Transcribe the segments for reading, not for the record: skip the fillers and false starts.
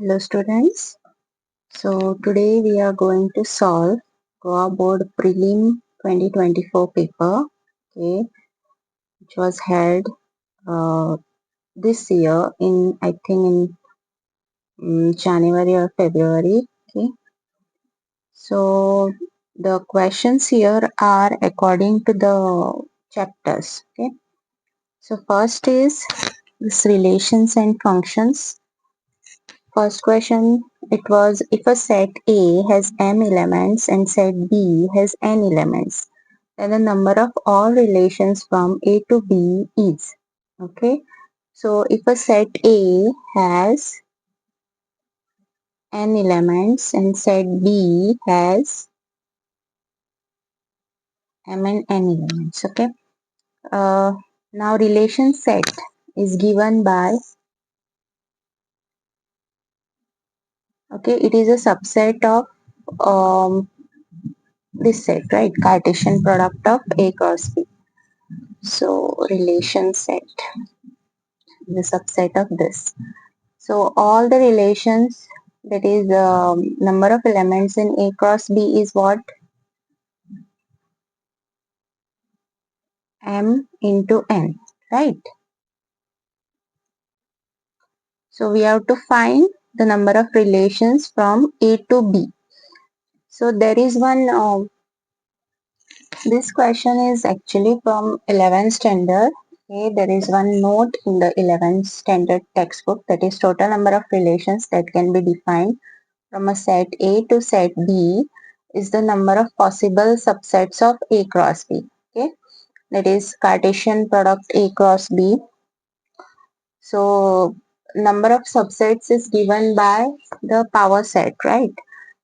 Hello students. So today we are going to solve Goa Board Prelim 2024 paper, okay, which was held uh, this year in I think in January or February. Okay. So the questions here are according to the chapters. Okay. So first is this relations and functions. First question, it was if a set A has m elements and set B has n elements, then the number of all relations from A to B is. Okay, so if a set A has n elements and set B has m and n elements. Okay, uh, now relation set is given by, okay, it is a subset of this set, right? Cartesian product of A cross B. So relation set is a subset of this. So all the relations, that is number of elements in A cross B is what? M into N, right? So we have to find the number of relations from A to B. So there is one, this question is actually from 11th standard. Okay, there is one note in the 11th standard textbook, that is total number of relations that can be defined from a set A to set B is the number of possible subsets of A cross B. Okay, that is Cartesian product A cross B. So number of subsets is given by the power set, right?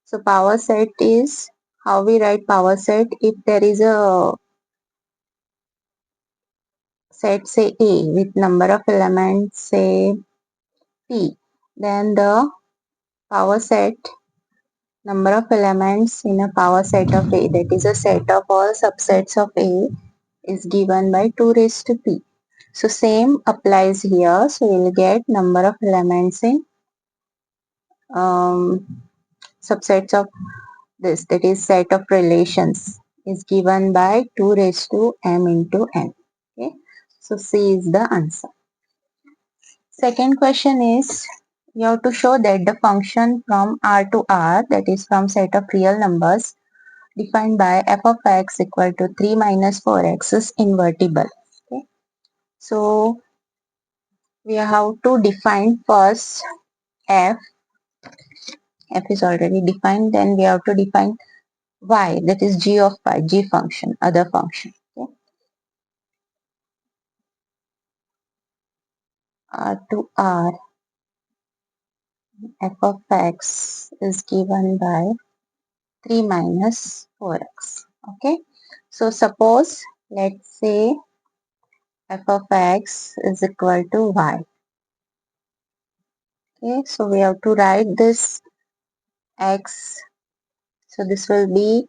So power set is how we write power set. If there is a set, say A, with number of elements, say P, then the power set number of elements in a power set of A, that is a set of all subsets of A, is given by 2 raised to P. So same applies here. So we'll get number of elements in subsets of this, that is set of relations, is given by 2 raised to m into n. Okay, so C is the answer. Second question is, you have to show that the function from R to R, that is from set of real numbers, defined by f of x equal to 3 minus 4x is invertible. Okay, so we have to define first f. F is already defined. Then we have to define y, that is g of y, g function, other function. Okay, R to R, f of x is given by 3 minus 4x. Okay, so suppose, let's say f of x is equal to y. Okay, so we have to write this x. So this will be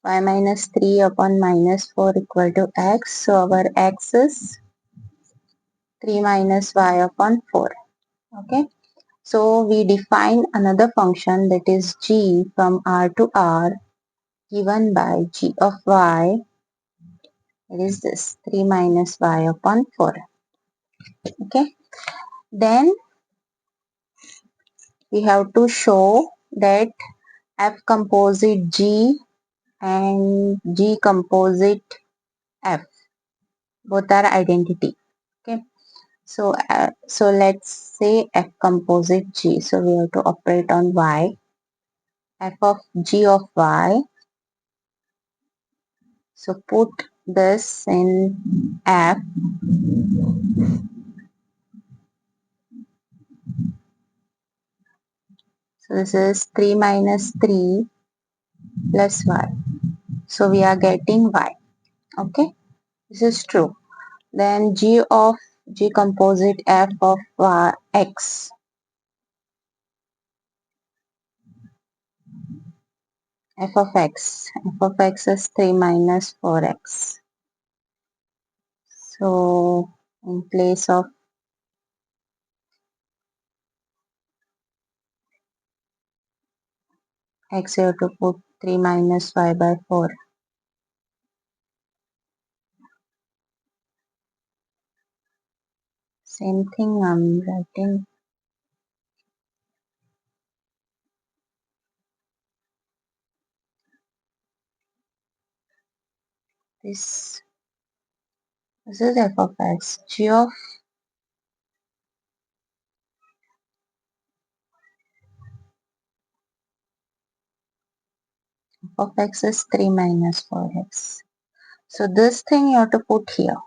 y minus 3 upon minus 4 equal to x. So our x is 3 minus y upon 4. Okay, so we define another function, that is g from R to R, given by g of y, it is this 3 minus y upon 4. Okay, then we have to show that f composite g and g composite f both are identity. Okay, so let's say f composite g, so we have to operate on y. F of g of y, so put this in f. So this is 3 minus 3 plus y, so we are getting y. Okay, this is true. Then g of g composite f of x, f of x is 3 minus 4x. So in place of x you have to put 3 minus y by 4. Same thing I'm writing. This is f of x. G of x is 3 minus 4x. So this thing you have to put here.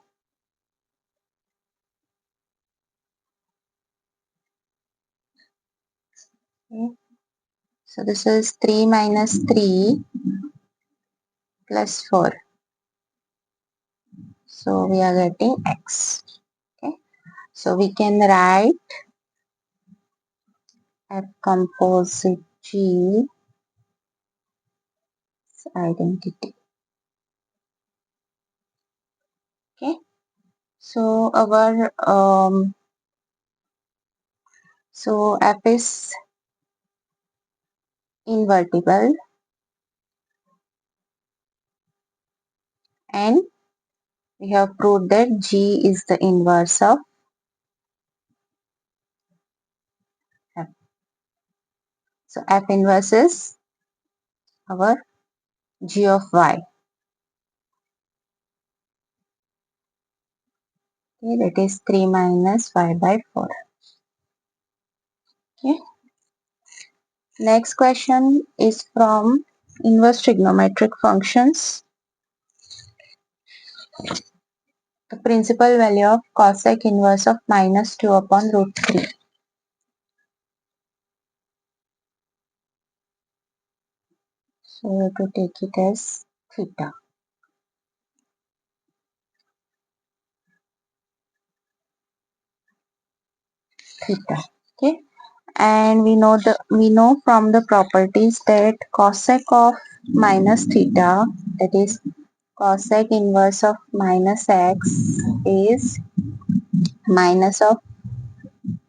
Okay. So this is 3 minus 3 plus 4. So we are getting x. Okay. So we can write F composite G identity. Okay. So our F is invertible and we have proved that G is the inverse of F. So F inverse is our G of Y. Okay, that is 3 minus y by 4. Okay. Next question is from inverse trigonometric functions. The principal value of cosec inverse of minus 2 upon root 3. So we have to take it as theta. Okay. And we know from the properties that cosec of minus theta, that is cosec inverse of minus x, is minus of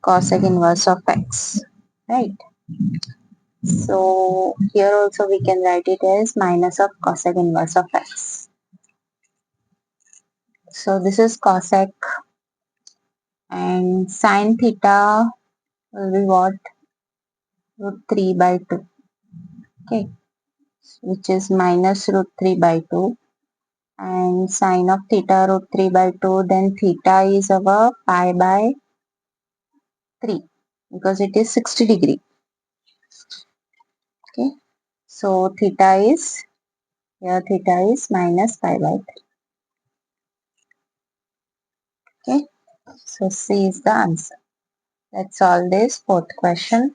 cosec inverse of x, right? So here also we can write it as minus of cosec inverse of x. So this is cosec and sine theta will be what? Root 3 by 2. Okay, which is minus root 3 by 2. And sine of theta root 3 by 2, then theta is our pi by 3 because it is 60 degree. Okay, so theta is minus pi by 3. Okay, so C is the answer. Let's solve this fourth question.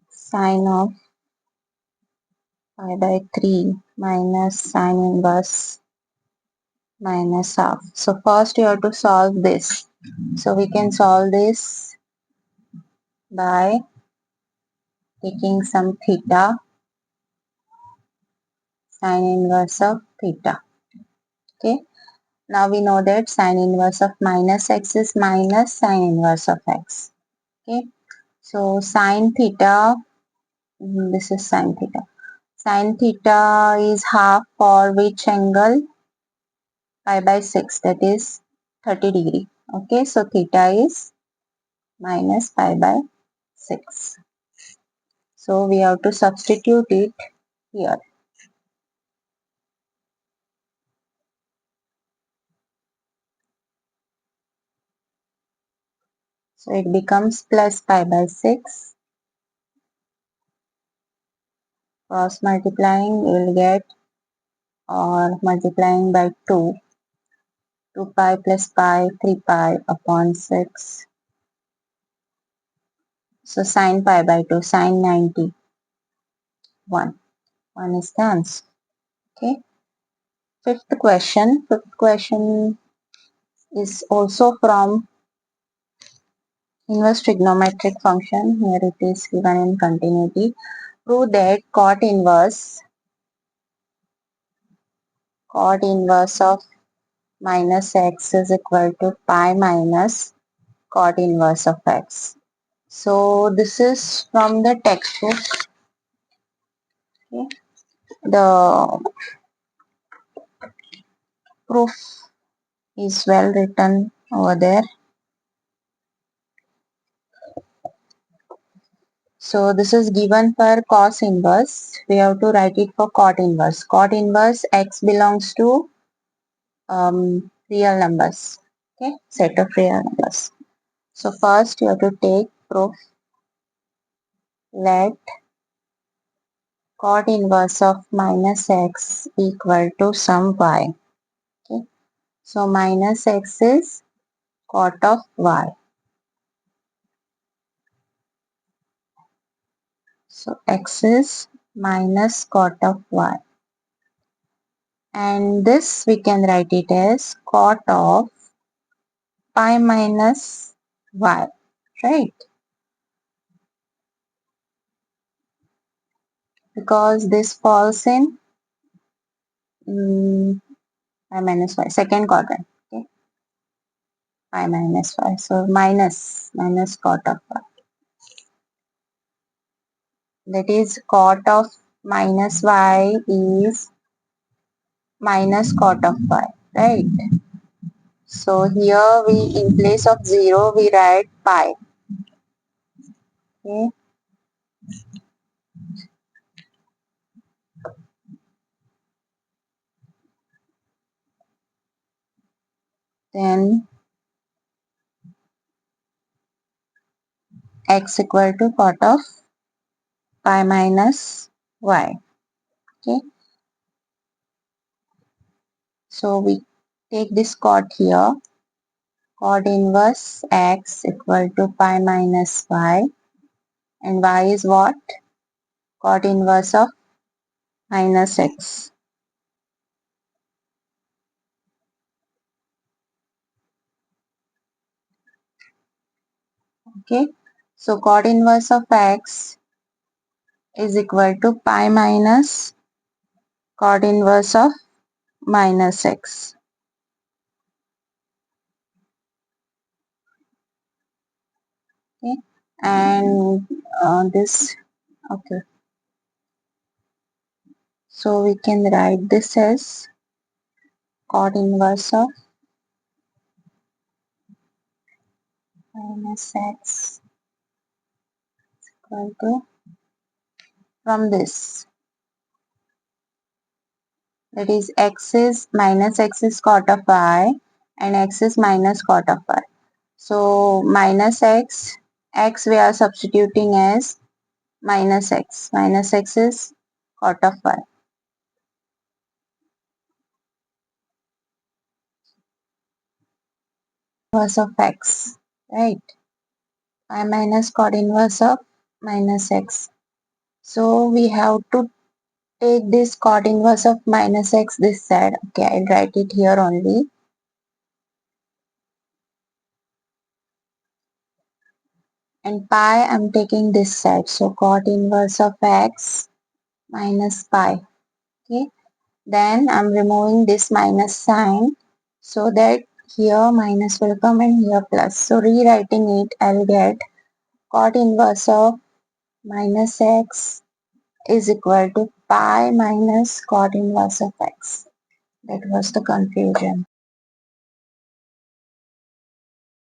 Sine of pi by 3 minus sine inverse minus half. So first you have to solve this. So we can solve this by taking some theta, sine inverse of theta. Okay. Now we know that sine inverse of minus x is minus sine inverse of x. Okay. So sine theta, this is sine theta. Sine theta is half for which angle? Pi by 6, that is 30 degree. Okay. So theta is minus pi by 6. So we have to substitute it here. So it becomes plus pi by 6. Cross multiplying, we will get, or multiplying by 2. 2 pi plus pi, 3 pi upon 6. So sine pi by 2, sine 90. 1. 1 is the answer. Okay. Fifth question. Fifth question is also from inverse trigonometric function. Here it is given in continuity. Prove that cot inverse of minus x is equal to pi minus cot inverse of x. So this is from the textbook. Okay. The proof is well written over there. So this is given for cos inverse. We have to write it for cot inverse. Cot inverse x belongs to real numbers. Okay, set of real numbers. So first you have to take proof. Let cot inverse of minus x equal to some y. Okay, so minus x is cot of y. So x is minus cot of y. And this we can write it as cot of pi minus y, right? Because this falls in pi minus y, second quadrant. Okay, pi minus y. So minus cot of y. That is cot of minus y is minus cot of y, right? So here we, in place of 0, we write pi. Okay. Then x equal to cot of pi minus y. Okay. So we take this cot here. Cot inverse x equal to pi minus y. And y is what? Cot inverse of minus x. Okay. So cot inverse of x is equal to pi minus cot inverse of minus x. Okay. And this, okay. So we can write this as cot inverse of minus x equal to, from this, that is x is minus x is cot of y and x is minus cot of y. So minus x we are substituting as minus x. Minus x is cot of y. Inverse of x, right? Y minus cot inverse of minus x. So we have to take this cot inverse of minus x this side. Okay, I'll write it here only. And pi I'm taking this side. So cot inverse of x minus pi. Okay. Then I'm removing this minus sign so that here minus will come and here plus. So rewriting it, I'll get cot inverse of minus x is equal to pi minus cot inverse of x. That was the confusion.